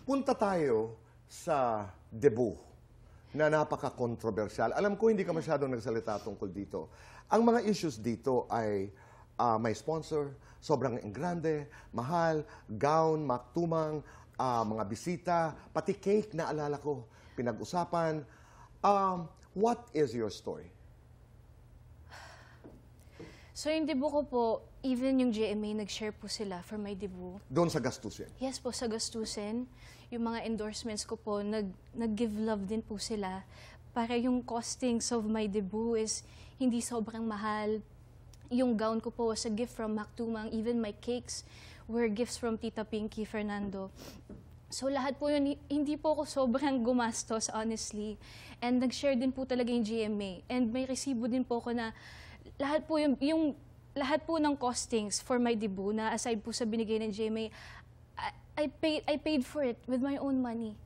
Punta tayo sa debut na napaka-controversial. Alam ko hindi ka masyadong nagsalita tungkol dito. Ang mga issues dito ay may sponsor, sobrang engrande, mahal, gown, maktumang, mga bisita, pati cake na alala ko, pinag-usapan. What is your story? So yung debut ko po, even yung GMA, nag-share po sila for my debut. Doon sa gastusin? Yes po, sa gastusin. Yung mga endorsements ko po, nag-give love din po sila. Para yung costings of my debut is hindi sobrang mahal. Yung gown ko po was a gift from Mactumang. Even my cakes were gifts from Tita Pinky Fernando. So lahat po yun, hindi po ako sobrang gumastos, honestly. And nag-share din po talaga yung GMA. And may resibo din po ako na lahat po lahat po ng costings for my debut na aside po sa binigay ng GMA, I paid for it with my own money.